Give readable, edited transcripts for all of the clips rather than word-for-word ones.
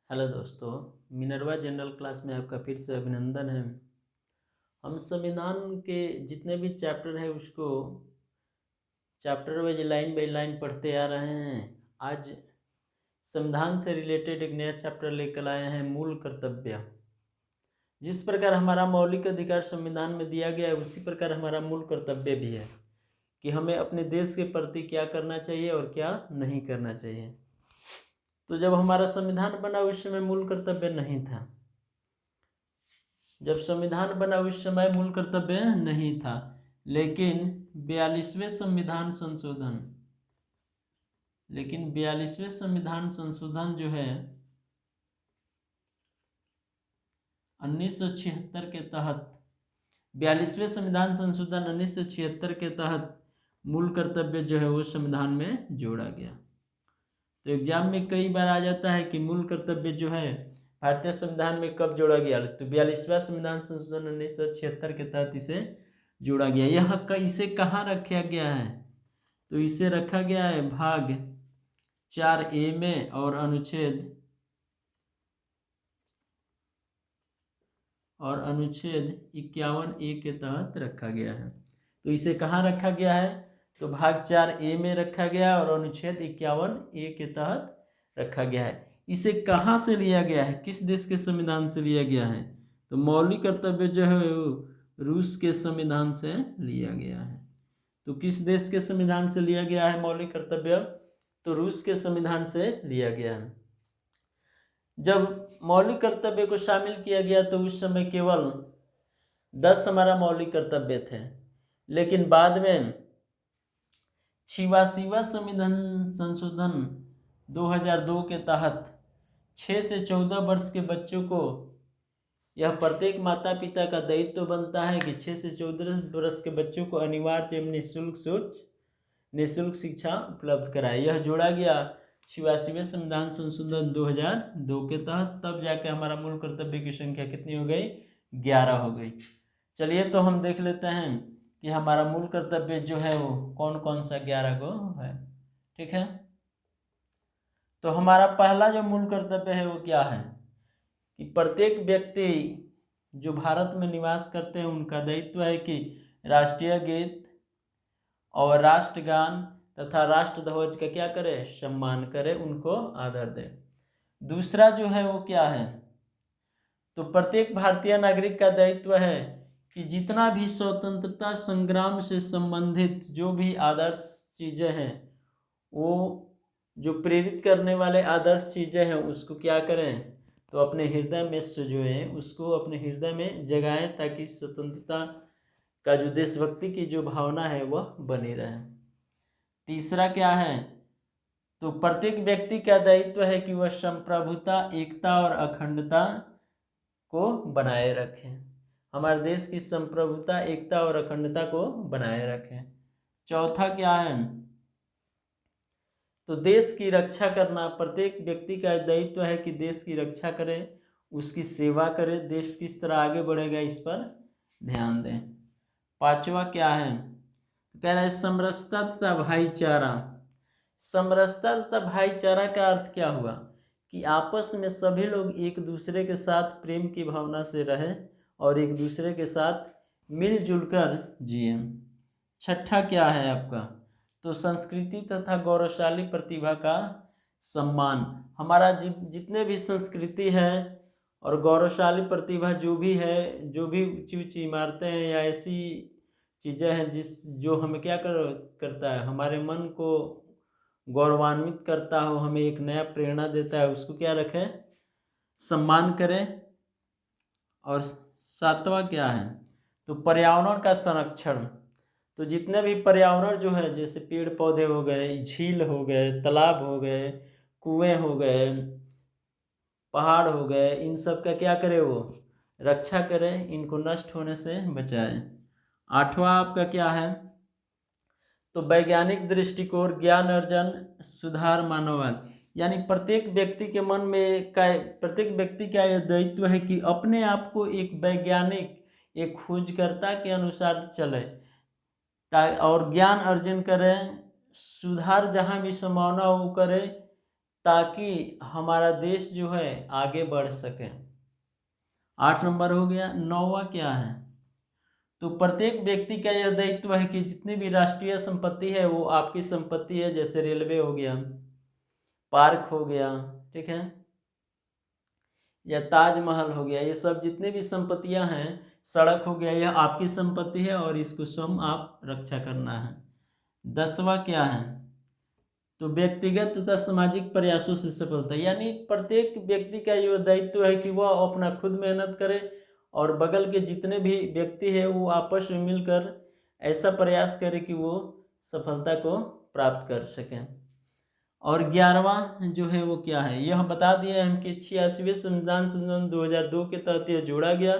Hello दोस्तों, Minerva general class में आपका फिर से अभिनंदन है। हम संविधान के जितने भी चैप्टर हैं उसको chapter wise line by line पढ़ते आ रहे हैं। आज संविधान से रिलेटेड एक नया चैप्टर लेकर आए हैं, मूल कर्तव्य। जिस प्रकार हमारा मौलिक अधिकार संविधान में दिया गया है उसी प्रकार हमारा मूल कर्तव्य भी है कि हमें अपने देश के प्रति क्या करना चाहिए और क्या नहीं करना चाहिए। तो जब हमारा संविधान बना उस समय मूल कर्तव्य नहीं था। जब संविधान बना उस समय मूल कर्तव्य नहीं था, लेकिन 42वें संविधान संशोधन जो है 1976 के तहत 42वें संविधान संशोधन 1976 के तहत मूल कर्तव्य जो है वो संविधान में जोड़ा गया। तो एग्जाम में कई बार आ जाता है कि मूल कर्तव्य जो है भारतीय संविधान में कब जोड़ा गया। तो 42वां संविधान संशोधन 1976 के तहत इसे जोड़ा गया। यह इसे कहाँ रखा गया है? तो इसे रखा गया है भाग 4A में और अनुच्छेद 51A के तहत रखा गया है। तो इसे कहाँ रखा गया है? तो भाग 4A में रखा गया और अनुच्छेद 51A के तहत रखा गया है। इसे कहाँ से लिया गया है? किस देश के संविधान से लिया गया है? तो मौलिक कर्तव्य जो है वो रूस के संविधान से लिया गया है। तो किस देश के संविधान से लिया गया है मौलिक कर्तव्य? तो रूस के संविधान से लिया गया है। जब मौलिक कर्तव्य को शामिल किया गया तो उस समय केवल 10 हमारा मौलिक कर्तव्य थे, लेकिन बाद में 86वां संविधान संशोधन 2002 के तहत 6 से 14 वर्ष के बच्चों को यह प्रत्येक माता पिता का दायित्व बनता है कि 6 से 14 वर्ष के बच्चों को अनिवार्य एवं निःशुल्क शिक्षा उपलब्ध कराए। यह जोड़ा गया 86वें संविधान संशोधन 2002 के तहत। तब जाके हमारा मूल कर्तव्य की संख्या कितनी हो गई? 11 हो गई। चलिए तो हम देख लेते हैं कि हमारा मूल कर्तव्य जो है वो कौन कौन सा 11 को है। ठीक है, तो हमारा पहला जो मूल कर्तव्य है वो क्या है कि प्रत्येक व्यक्ति जो भारत में निवास करते हैं उनका दायित्व है कि राष्ट्रीय गीत और राष्ट्रगान तथा राष्ट्र ध्वज का क्या करे? सम्मान करे, उनको आदर दे। दूसरा जो है वो क्या है? तो प्रत्येक भारतीय नागरिक का दायित्व है कि जितना भी स्वतंत्रता संग्राम से संबंधित जो भी आदर्श चीजें हैं, वो जो प्रेरित करने वाले आदर्श चीजें हैं उसको क्या करें? तो अपने हृदय में सजोए, उसको अपने हृदय में जगाएं, ताकि स्वतंत्रता का जो देशभक्ति की जो भावना है वह बनी रहे। तीसरा क्या है? तो प्रत्येक व्यक्ति का दायित्व है कि वह संप्रभुता, एकता और अखंडता को बनाए रखें। हमारे देश की संप्रभुता, एकता और अखंडता को बनाए रखें। चौथा क्या है? तो देश की रक्षा करना। प्रत्येक व्यक्ति का दायित्व है कि देश की रक्षा करे, उसकी सेवा करे, देश किस तरह आगे बढ़ेगा इस पर ध्यान दें। पांचवा क्या है? कह रहा है समरसता तथा भाईचारा। समरसता तथा भाईचारा का अर्थ क्या हुआ कि आपस में सभी लोग एक दूसरे के साथ प्रेम की भावना से रहें और एक दूसरे के साथ मिलजुल कर जिए। छठा क्या है आपका? तो संस्कृति तथा गौरवशाली प्रतिभा का सम्मान। हमारा जितने भी संस्कृति है और गौरवशाली प्रतिभा जो भी है, जो भी ऊंची ऊंची इमारतें हैं या ऐसी चीज़ें हैं जो हमें क्या करता है, हमारे मन को गौरवान्वित करता हो, हमें एक नया प्रेरणा देता है, उसको क्या रखें? सम्मान करें। और सातवां क्या है? तो पर्यावरण का संरक्षण। तो जितने भी पर्यावरण जो है, जैसे पेड़ पौधे हो गए, झील हो गए, तालाब हो गए, कुएं हो गए, पहाड़ हो गए, इन सब का क्या करे? वो रक्षा करें, इनको नष्ट होने से बचाएं। आठवां आपका क्या है? तो वैज्ञानिक दृष्टिकोण, ज्ञान अर्जन, सुधार, मानववाद। यानी प्रत्येक व्यक्ति के मन में प्रत्येक व्यक्ति का यह दायित्व है कि अपने आप को एक वैज्ञानिक, एक खोजकर्ता के अनुसार चले और ज्ञान अर्जन करें, सुधार जहाँ भी संभावना हो करे, ताकि हमारा देश जो है आगे बढ़ सके। 8 नंबर हो गया। 9वां क्या है? तो प्रत्येक व्यक्ति का यह दायित्व है कि जितनी भी राष्ट्रीय संपत्ति है वो आपकी संपत्ति है, जैसे रेलवे हो गया, पार्क हो गया, ठीक है, या ताजमहल हो गया, ये सब जितने भी संपत्तियां हैं, सड़क हो गया, यह आपकी संपत्ति है और इसको स्वयं आप रक्षा करना है। 10वां क्या है? तो व्यक्तिगत तथा सामाजिक प्रयासों से सफलता, यानी प्रत्येक व्यक्ति का यह दायित्व है कि वह अपना खुद मेहनत करे और बगल के जितने भी व्यक्ति है वो आपस में मिलकर ऐसा प्रयास करे कि वो सफलता को प्राप्त कर सकें। और 11वां जो है वो क्या है? यह बता दिया हम कि 86वें संविधान संशोधन 2002 के तहत यह जोड़ा गया।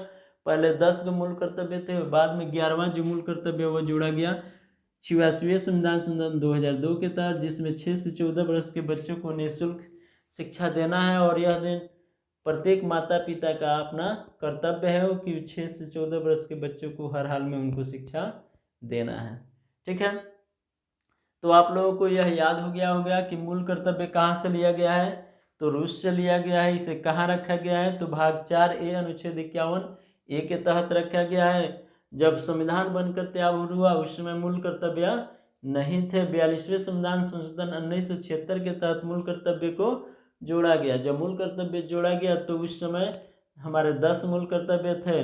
पहले 10 के मूल कर्तव्य थे, बाद में 11वां जो मूल कर्तव्य वह जोड़ा गया 86वें संविधान संशोधन 2002 के तहत, जिसमें 6 से 14 वर्ष के बच्चों को निःशुल्क शिक्षा देना है। और यह दिन प्रत्येक माता पिता का अपना कर्तव्य है कि 6 से 14 वर्ष के बच्चों को हर हाल में उनको शिक्षा देना है। ठीक है, तो आप लोगों को यह याद हो गया होगा कि मूल कर्तव्य कहाँ से लिया गया है? तो रूस से लिया गया है। इसे कहाँ रखा गया है? तो भाग 4A अनुच्छेद 51A के तहत रखा गया है। जब संविधान बनकर तैयार हुआ उस समय मूल कर्तव्य नहीं थे। 42वें संविधान संशोधन 1976 के तहत मूल कर्तव्य को जोड़ा गया। जब मूल कर्तव्य जोड़ा गया तो उस समय हमारे 10 मूल कर्तव्य थे,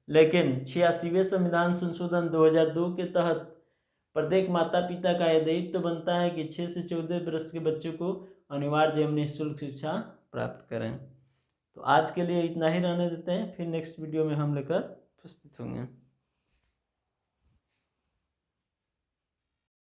लेकिन 86वें संविधान संशोधन 2002 के तहत प्रत्येक माता पिता का यह दायित्व बनता है कि 6 से 14 वर्ष के बच्चों को अनिवार्य एवं निःशुल्क शिक्षा प्राप्त करें। तो आज के लिए इतना ही रहने देते हैं, फिर नेक्स्ट वीडियो में हम लेकर उपस्थित होंगे।